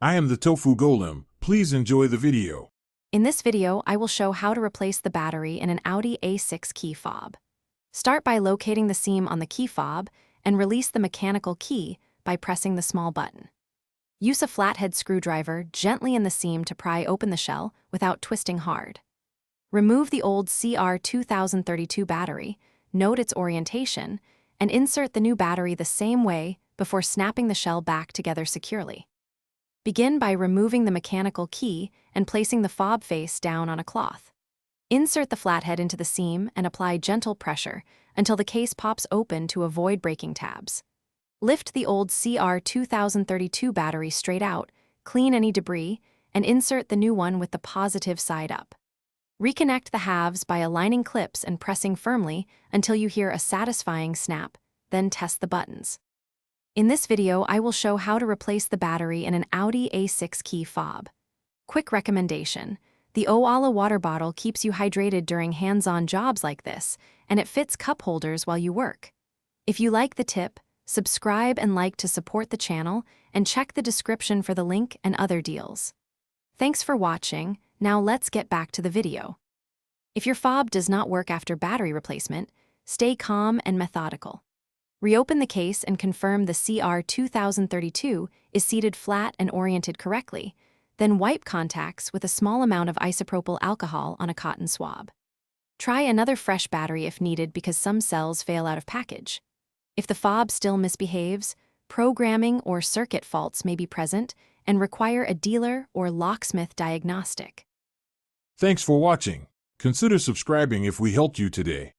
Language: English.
I am the Tofu Golem. Please enjoy the video. In this video, I will show how to replace the battery in an Audi A6 key fob. Start by locating the seam on the key fob and release the mechanical key by pressing the small button. Use a flathead screwdriver gently in the seam to pry open the shell without twisting hard. Remove the old CR2032 battery, note its orientation, and insert the new battery the same way before snapping the shell back together securely. Begin by removing the mechanical key and placing the fob face down on a cloth. Insert the flathead into the seam and apply gentle pressure until the case pops open to avoid breaking tabs. Lift the old CR2032 battery straight out, clean any debris, and insert the new one with the positive side up. Reconnect the halves by aligning clips and pressing firmly until you hear a satisfying snap, then test the buttons. In this video, I will show how to replace the battery in an Audi A6 key fob. Quick recommendation: the Oala water bottle keeps you hydrated during hands-on jobs like this, and it fits cup holders while you work. If you like the tip, subscribe and like to support the channel, and check the description for the link and other deals. Thanks for watching. Now let's get back to the video. If your fob does not work after battery replacement, stay calm and methodical. Reopen the case and confirm the CR2032 is seated flat and oriented correctly, then wipe contacts with a small amount of isopropyl alcohol on a cotton swab. Try another fresh battery if needed because some cells fail out of package. If the fob still misbehaves, programming or circuit faults may be present and require a dealer or locksmith diagnostic. Thanks for watching. Consider subscribing if we helped you today.